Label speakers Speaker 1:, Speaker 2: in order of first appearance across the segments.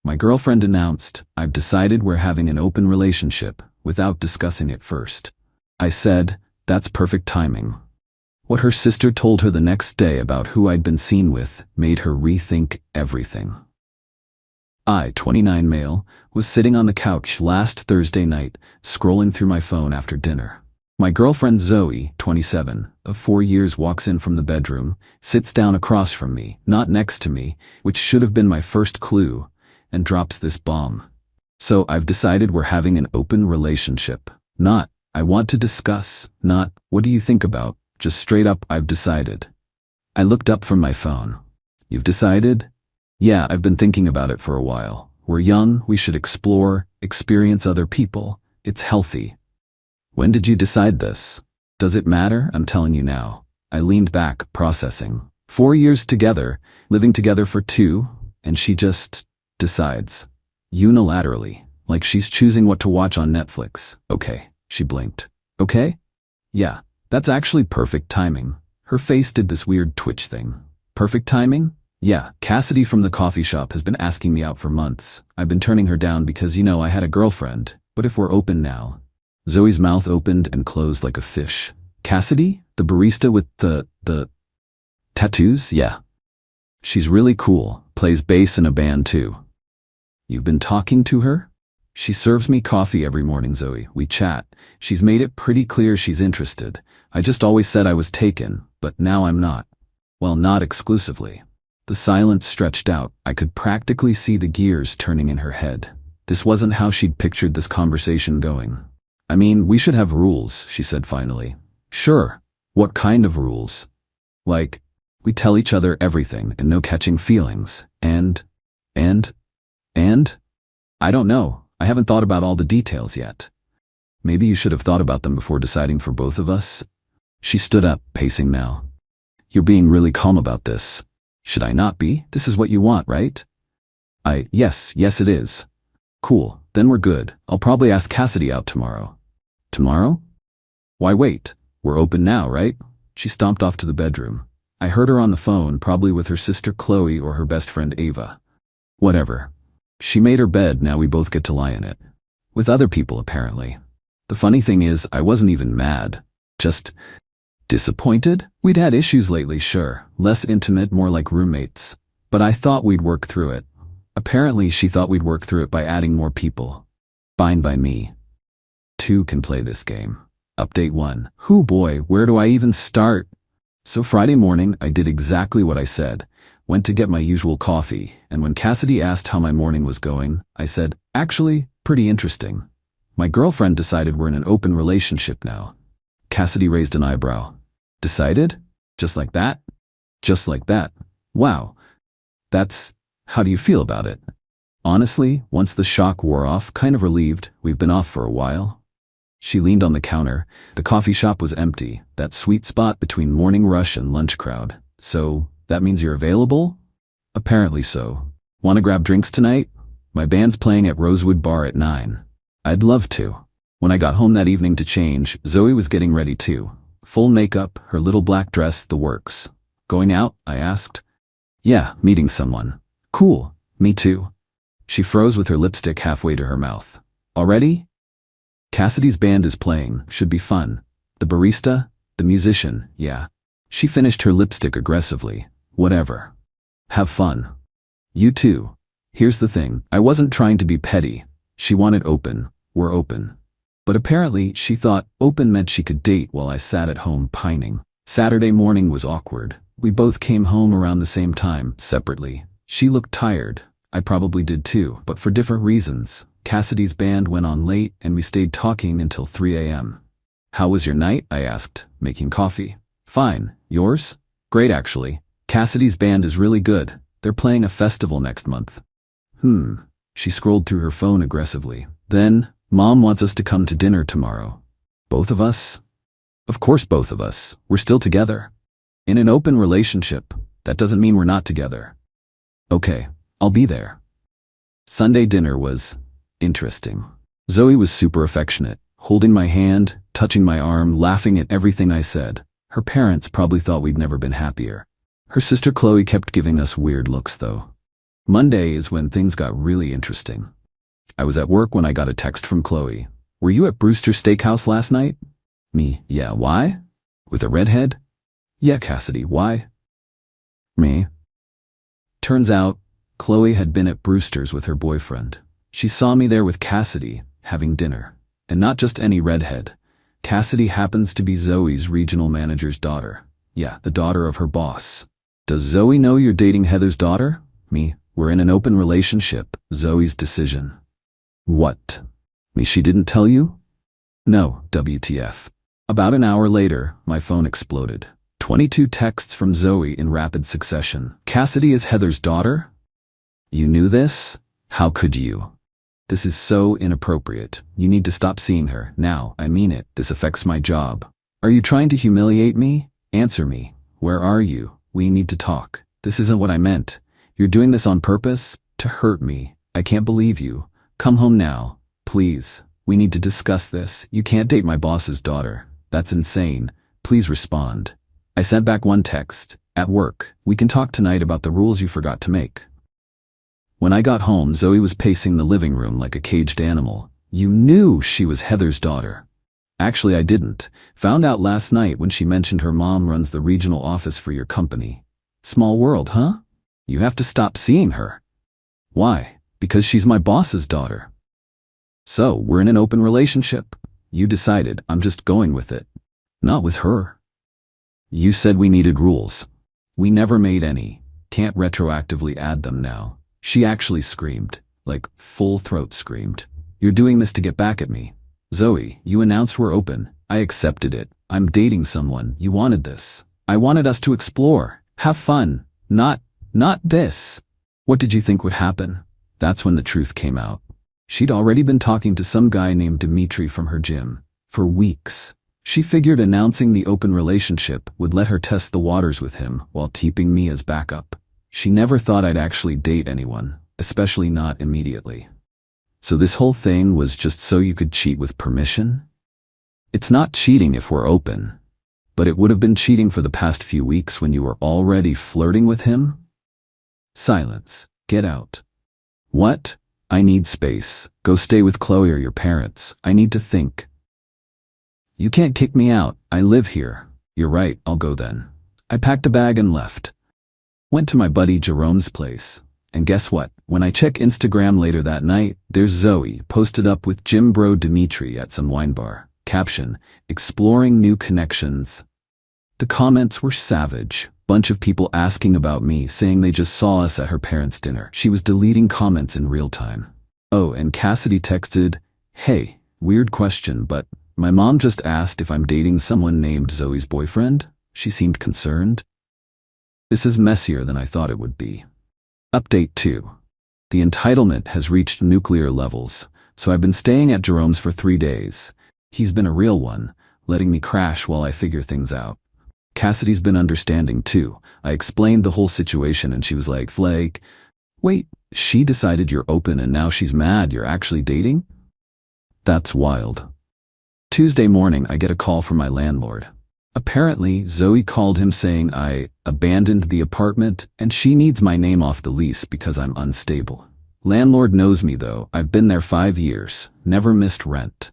Speaker 1: My girlfriend announced, "I've decided we're having an open relationship," without discussing it first. I said, "That's perfect timing." What her sister told her the next day about who I'd been seen with made her rethink everything. I, 29 male, was sitting on the couch last Thursday night, scrolling through my phone after dinner. My girlfriend Zoe, 27, of 4 years, walks in from the bedroom, sits down across from me, not next to me, which should have been my first clue, and drops this bomb. "So I've decided we're having an open relationship." Not, "I want to discuss," not, "What do you think about?" Just straight up, "I've decided." I looked up from my phone. "You've decided?" "Yeah, I've been thinking about it for a while. We're young, we should explore, experience other people. It's healthy." "When did you decide this?" "Does it matter? I'm telling you now." I leaned back, processing. 4 years together, living together for 2, and she just decides. Unilaterally, like she's choosing what to watch on Netflix. "Okay," she blinked. "Okay?" "Yeah, that's actually perfect timing." Her face did this weird twitch thing. "Perfect timing?" "Yeah, Cassidy from the coffee shop has been asking me out for months. I've been turning her down because, I had a girlfriend. But if we're open now." Zoe's mouth opened and closed like a fish. "Cassidy? The barista with the tattoos? Yeah. She's really cool, plays bass in a band too." "You've been talking to her?" "She serves me coffee every morning, Zoe. We chat. She's made it pretty clear she's interested. I just always said I was taken, but now I'm not. Well, not exclusively." The silence stretched out. I could practically see the gears turning in her head. This wasn't how she'd pictured this conversation going. "I mean, we should have rules," she said finally. "Sure. What kind of rules?" "Like, we tell each other everything and no catching feelings. And? I don't know. I haven't thought about all the details yet." "Maybe you should have thought about them before deciding for both of us." She stood up, pacing now. "You're being really calm about this." "Should I not be? This is what you want, right?" Yes, it is." "Cool, then we're good. I'll probably ask Cassidy out tomorrow." "Tomorrow? Why wait? We're open now, right?" She stomped off to the bedroom. I heard her on the phone, probably with her sister Chloe or her best friend Ava. Whatever. She made her bed, now we both get to lie in it. With other people, apparently. The funny thing is, I wasn't even mad. Just disappointed? We'd had issues lately, sure. Less intimate, more like roommates. But I thought we'd work through it. Apparently, she thought we'd work through it by adding more people. Fine by me. 2 can play this game. Update 1. Hoo boy, where do I even start? So Friday morning, I did exactly what I said. Went to get my usual coffee, and when Cassidy asked how my morning was going, I said, "Actually, pretty interesting. My girlfriend decided we're in an open relationship now." Cassidy raised an eyebrow. "Decided? Just like that?" "Just like that. Wow. How do you feel about it?" "Honestly, once the shock wore off, kind of relieved. We've been off for a while." She leaned on the counter. The coffee shop was empty, that sweet spot between morning rush and lunch crowd. "So, that means you're available?" "Apparently so. Want to grab drinks tonight? My band's playing at Rosewood Bar at 9. "I'd love to." When I got home that evening to change, Zoe was getting ready too. Full makeup, her little black dress, the works. "Going out?" I asked. "Yeah, meeting someone." "Cool. Me too." She froze with her lipstick halfway to her mouth. "Already?" "Cassidy's band is playing. Should be fun." "The barista? The musician, yeah." She finished her lipstick aggressively. "Whatever. Have fun." "You too." Here's the thing. I wasn't trying to be petty. She wanted open. We're open. But apparently, she thought open meant she could date while I sat at home pining. Saturday morning was awkward. We both came home around the same time, separately. She looked tired. I probably did too, but for different reasons. Cassidy's band went on late, and we stayed talking until 3 a.m. "How was your night?" I asked, making coffee. "Fine. Yours?" "Great, actually. Cassidy's band is really good. They're playing a festival next month." She scrolled through her phone aggressively. "Then, Mom wants us to come to dinner tomorrow." "Both of us?" "Of course both of us. We're still together." "In an open relationship. That doesn't mean we're not together." "Okay, I'll be there." Sunday dinner was interesting. Zoe was super affectionate, holding my hand, touching my arm, laughing at everything I said. Her parents probably thought we'd never been happier. Her sister Chloe kept giving us weird looks though. Monday is when things got really interesting. I was at work when I got a text from Chloe. Were you at Brewster's Steakhouse last night? Me, yeah, why? With a redhead? Yeah, Cassidy, why? Me. Turns out, Chloe had been at Brewster's with her boyfriend. She saw me there with Cassidy, having dinner. And not just any redhead. Cassidy happens to be Zoe's regional manager's daughter. Yeah, the daughter of her boss. Does Zoe know you're dating Heather's daughter? Me, we're in an open relationship. Zoe's decision. What? Me, she didn't tell you? No, WTF. About an hour later, my phone exploded. 22 texts from Zoe in rapid succession. Cassidy is Heather's daughter? You knew this? How could you? This is so inappropriate. You need to stop seeing her. Now, I mean it. This affects my job. Are you trying to humiliate me? Answer me. Where are you? We need to talk. This isn't what I meant. You're doing this on purpose? To hurt me. I can't believe you. Come home now. Please. We need to discuss this. You can't date my boss's daughter. That's insane. Please respond. I sent back one text. At work. We can talk tonight about the rules you forgot to make. When I got home, Zoe was pacing the living room like a caged animal. You knew she was Heather's daughter. Actually, I didn't. Found out last night when she mentioned her mom runs the regional office for your company. Small world, huh? You have to stop seeing her. Why? Because she's my boss's daughter. So, we're in an open relationship. You decided. I'm just going with it. Not with her. You said we needed rules. We never made any. Can't retroactively add them now. She actually screamed, like full throat screamed. You're doing this to get back at me. Zoe, you announced we're open. I accepted it. I'm dating someone. You wanted this. I wanted us to explore, have fun. Not this. What did you think would happen? That's when the truth came out. She'd already been talking to some guy named Dimitri from her gym. For weeks. She figured announcing the open relationship would let her test the waters with him while keeping me as backup. She never thought I'd actually date anyone, especially not immediately. So this whole thing was just so you could cheat with permission? It's not cheating if we're open. But it would have been cheating for the past few weeks when you were already flirting with him? Silence. Get out. What? I need space. Go stay with Chloe or your parents. I need to think. You can't kick me out. I live here. You're right, I'll go then. I packed a bag and left. Went to my buddy Jerome's place. And guess what? When I check Instagram later that night, there's Zoe posted up with gym bro Dimitri at some wine bar. Caption, exploring new connections. The comments were savage. Bunch of people asking about me, saying they just saw us at her parents' dinner. She was deleting comments in real time. Oh, and Cassidy texted, hey, weird question, but my mom just asked if I'm dating someone named Zoe's boyfriend. She seemed concerned. This is messier than I thought it would be. Update 2. The entitlement has reached nuclear levels, so I've been staying at Jerome's for 3 days. He's been a real one, letting me crash while I figure things out. Cassidy's been understanding too. I explained the whole situation and she was like, Flake, wait, she decided you're open and now she's mad you're actually dating? That's wild. Tuesday morning, I get a call from my landlord. Apparently, Zoe called him saying I abandoned the apartment and she needs my name off the lease because I'm unstable. Landlord knows me though. I've been there 5 years, never missed rent.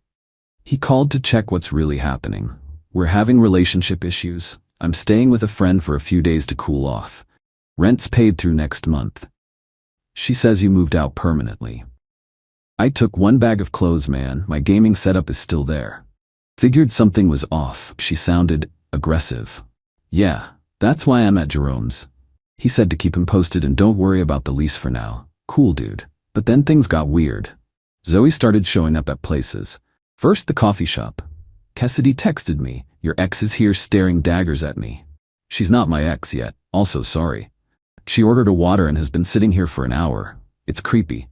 Speaker 1: He called to check what's really happening. We're having relationship issues. I'm staying with a friend for a few days to cool off. Rent's paid through next month. She says you moved out permanently. I took 1 bag of clothes, man. My gaming setup is still there. Figured something was off. She sounded aggressive. Yeah, that's why I'm at Jerome's. He said to keep him posted and don't worry about the lease for now. Cool, dude. But then things got weird. Zoe started showing up at places. First, the coffee shop. Cassidy texted me, your ex is here staring daggers at me. She's not my ex yet. Also sorry. She ordered a water and has been sitting here for an hour. It's creepy.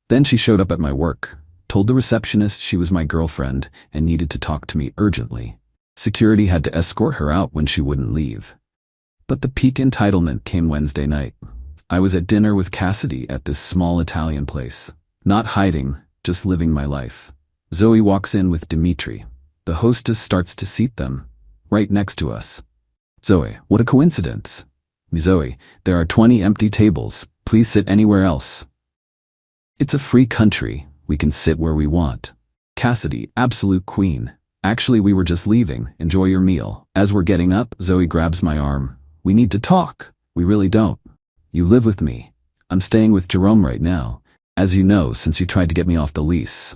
Speaker 1: Then she showed up at my work. Told the receptionist she was my girlfriend and needed to talk to me urgently. Security had to escort her out when she wouldn't leave. But the peak entitlement came Wednesday night. I was at dinner with Cassidy at this small Italian place. Not hiding, just living my life. Zoe walks in with Dimitri. The hostess starts to seat them, right next to us. Zoe, what a coincidence. Zoe, there are 20 empty tables. Please sit anywhere else. It's a free country. We can sit where we want. Cassidy, absolute queen. Actually, we were just leaving. Enjoy your meal. As we're getting up, Zoe grabs my arm. We need to talk. We really don't. You live with me. I'm staying with Jerome right now, as you know, since you tried to get me off the lease.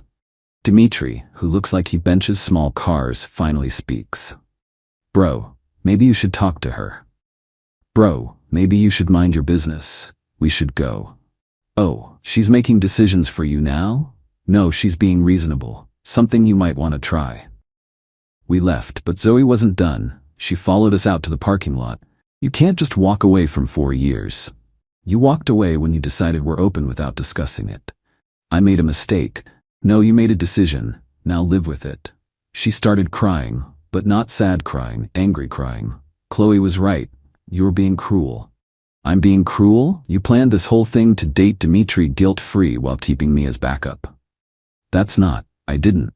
Speaker 1: Dimitri, who looks like he benches small cars, finally speaks. Bro, maybe you should talk to her. Bro, maybe you should mind your business. We should go. Oh, she's making decisions for you now? No, she's being reasonable. Something you might want to try. We left, but Zoe wasn't done. She followed us out to the parking lot. You can't just walk away from 4 years. You walked away when you decided we're open without discussing it. I made a mistake. No, you made a decision. Now live with it. She started crying, but not sad crying, angry crying. Chloe was right. You were being cruel. I'm being cruel? You planned this whole thing to date Dimitri guilt-free while keeping me as backup. That's not. I didn't.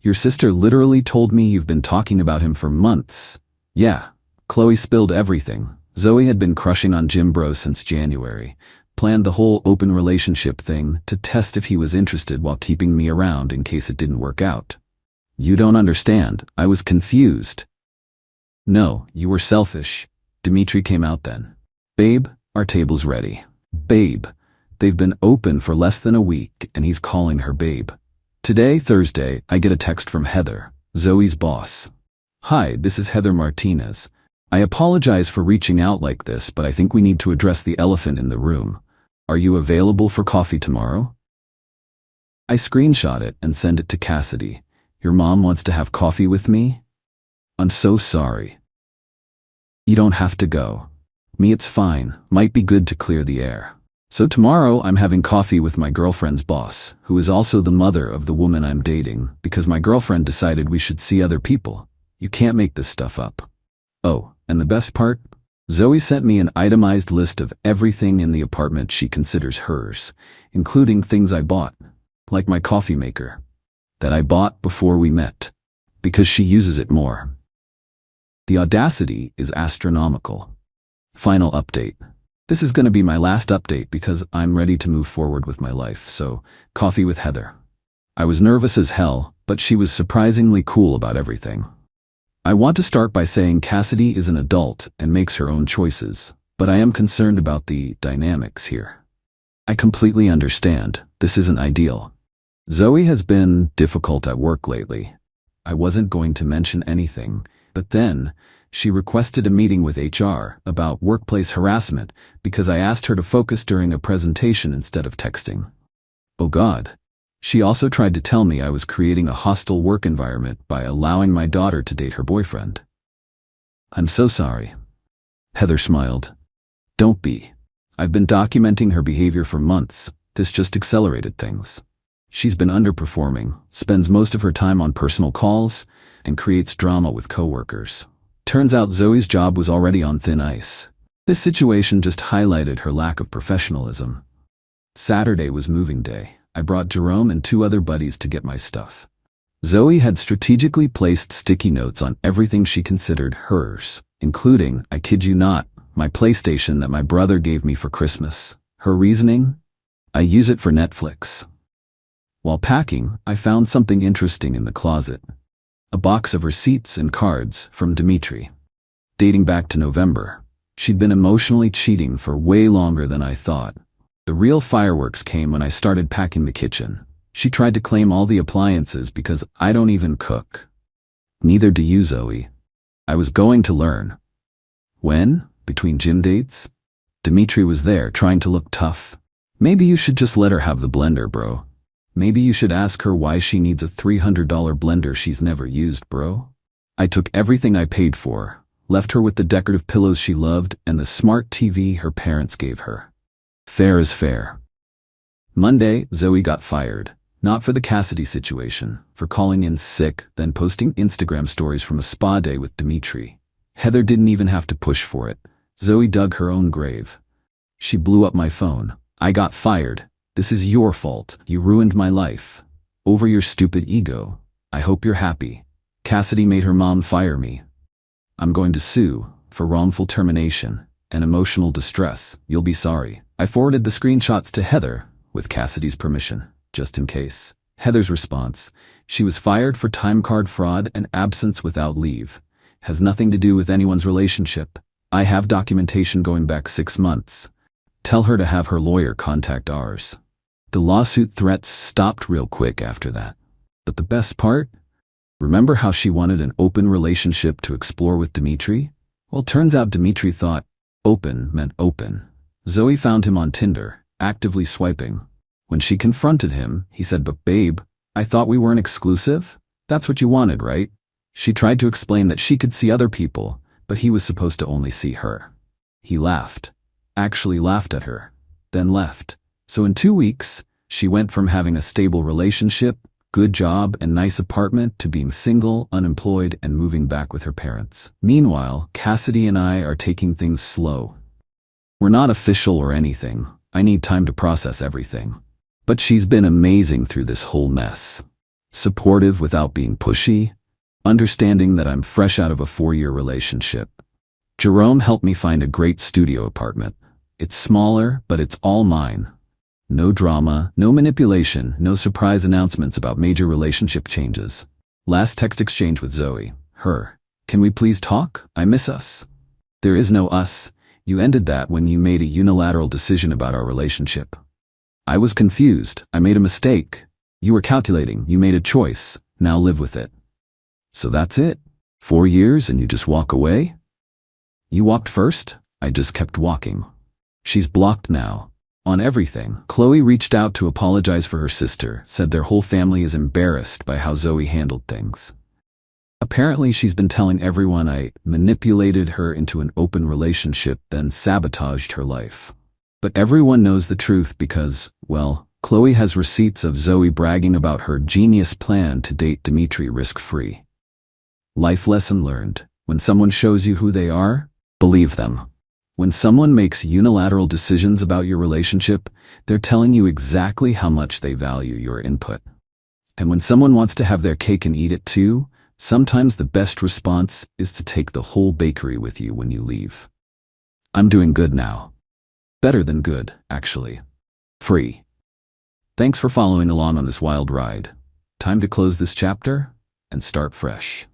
Speaker 1: Your sister literally told me you've been talking about him for months. Yeah. Chloe spilled everything. Zoe had been crushing on Jim Bro since January. Planned the whole open relationship thing to test if he was interested while keeping me around in case it didn't work out. You don't understand. I was confused. No, you were selfish. Dimitri came out then. Babe, our table's ready. Babe. They've been open for less than a week and he's calling her babe. Today, Thursday, I get a text from Heather, Zoe's boss. Hi, this is Heather Martinez. I apologize for reaching out like this, but I think we need to address the elephant in the room. Are you available for coffee tomorrow? I screenshot it and send it to Cassidy. Your mom wants to have coffee with me? I'm so sorry. You don't have to go. Me, it's fine. Might be good to clear the air. So tomorrow I'm having coffee with my girlfriend's boss, who is also the mother of the woman I'm dating, because my girlfriend decided we should see other people. You can't make this stuff up. Oh, and the best part? Zoe sent me an itemized list of everything in the apartment she considers hers, including things I bought, like my coffee maker, that I bought before we met, because she uses it more. The audacity is astronomical. Final update. This is going to be my last update because I'm ready to move forward with my life, so coffee with Heather. I was nervous as hell, but she was surprisingly cool about everything. I want to start by saying Cassidy is an adult and makes her own choices, but I am concerned about the dynamics here. I completely understand. This isn't ideal. Zoe has been difficult at work lately. I wasn't going to mention anything, but then she requested a meeting with HR about workplace harassment because I asked her to focus during a presentation instead of texting. Oh God. She also tried to tell me I was creating a hostile work environment by allowing my daughter to date her boyfriend. I'm so sorry. Heather smiled. Don't be. I've been documenting her behavior for months. This just accelerated things. She's been underperforming, spends most of her time on personal calls, and creates drama with coworkers. Turns out Zoe's job was already on thin ice. This situation just highlighted her lack of professionalism. Saturday was moving day. I brought Jerome and 2 other buddies to get my stuff. Zoe had strategically placed sticky notes on everything she considered hers, including, I kid you not, my PlayStation that my brother gave me for Christmas. Her reasoning? I use it for Netflix. While packing, I found something interesting in the closet. A box of receipts and cards from Dimitri. Dating back to November. She'd been emotionally cheating for way longer than I thought. The real fireworks came when I started packing the kitchen. She tried to claim all the appliances because I don't even cook. Neither do you, Zoe. I was going to learn. When? Between gym dates? Dimitri was there trying to look tough. Maybe you should just let her have the blender, bro. Maybe you should ask her why she needs a $300 blender she's never used, bro. I took everything I paid for, left her with the decorative pillows she loved and the smart TV her parents gave her. Fair is fair. Monday, Zoe got fired. Not for the Cassidy situation, for calling in sick, then posting Instagram stories from a spa day with Dimitri. Heather didn't even have to push for it. Zoe dug her own grave. She blew up my phone. I got fired. This is your fault. You ruined my life. Over your stupid ego. I hope you're happy. Cassidy made her mom fire me. I'm going to sue for wrongful termination and emotional distress. You'll be sorry. I forwarded the screenshots to Heather, with Cassidy's permission, just in case. Heather's response: she was fired for time card fraud and absence without leave. Has nothing to do with anyone's relationship. I have documentation going back 6 months. Tell her to have her lawyer contact ours. The lawsuit threats stopped real quick after that. But the best part? Remember how she wanted an open relationship to explore with Dimitri? Well, turns out Dimitri thought open meant open. Zoe found him on Tinder, actively swiping. When she confronted him, he said, "But babe, I thought we weren't exclusive? That's what you wanted, right?" She tried to explain that she could see other people, but he was supposed to only see her. He laughed, actually laughed at her, then left. So in 2 weeks, she went from having a stable relationship, good job, and nice apartment to being single, unemployed, and moving back with her parents. Meanwhile, Cassidy and I are taking things slow. We're not official or anything. I need time to process everything. But she's been amazing through this whole mess. Supportive without being pushy, understanding that I'm fresh out of a 4-year relationship. Jerome helped me find a great studio apartment. It's smaller, but it's all mine. No drama, no manipulation, no surprise announcements about major relationship changes. Last text exchange with Zoe. Her: "Can we please talk? I miss us." There is no us. You ended that when you made a unilateral decision about our relationship. I was confused. I made a mistake. You were calculating. You made a choice. Now live with it. So that's it? 4 years and you just walk away? You walked first? I just kept walking. She's blocked now. On everything. Chloe reached out to apologize for her sister, said their whole family is embarrassed by how Zoe handled things. Apparently she's been telling everyone I manipulated her into an open relationship, then sabotaged her life. But everyone knows the truth because, well, Chloe has receipts of Zoe bragging about her genius plan to date Dimitri risk-free. Life lesson learned: when someone shows you who they are, believe them. When someone makes unilateral decisions about your relationship, they're telling you exactly how much they value your input. And when someone wants to have their cake and eat it too, sometimes the best response is to take the whole bakery with you when you leave. I'm doing good now. Better than good, actually. Free. Thanks for following along on this wild ride. Time to close this chapter and start fresh.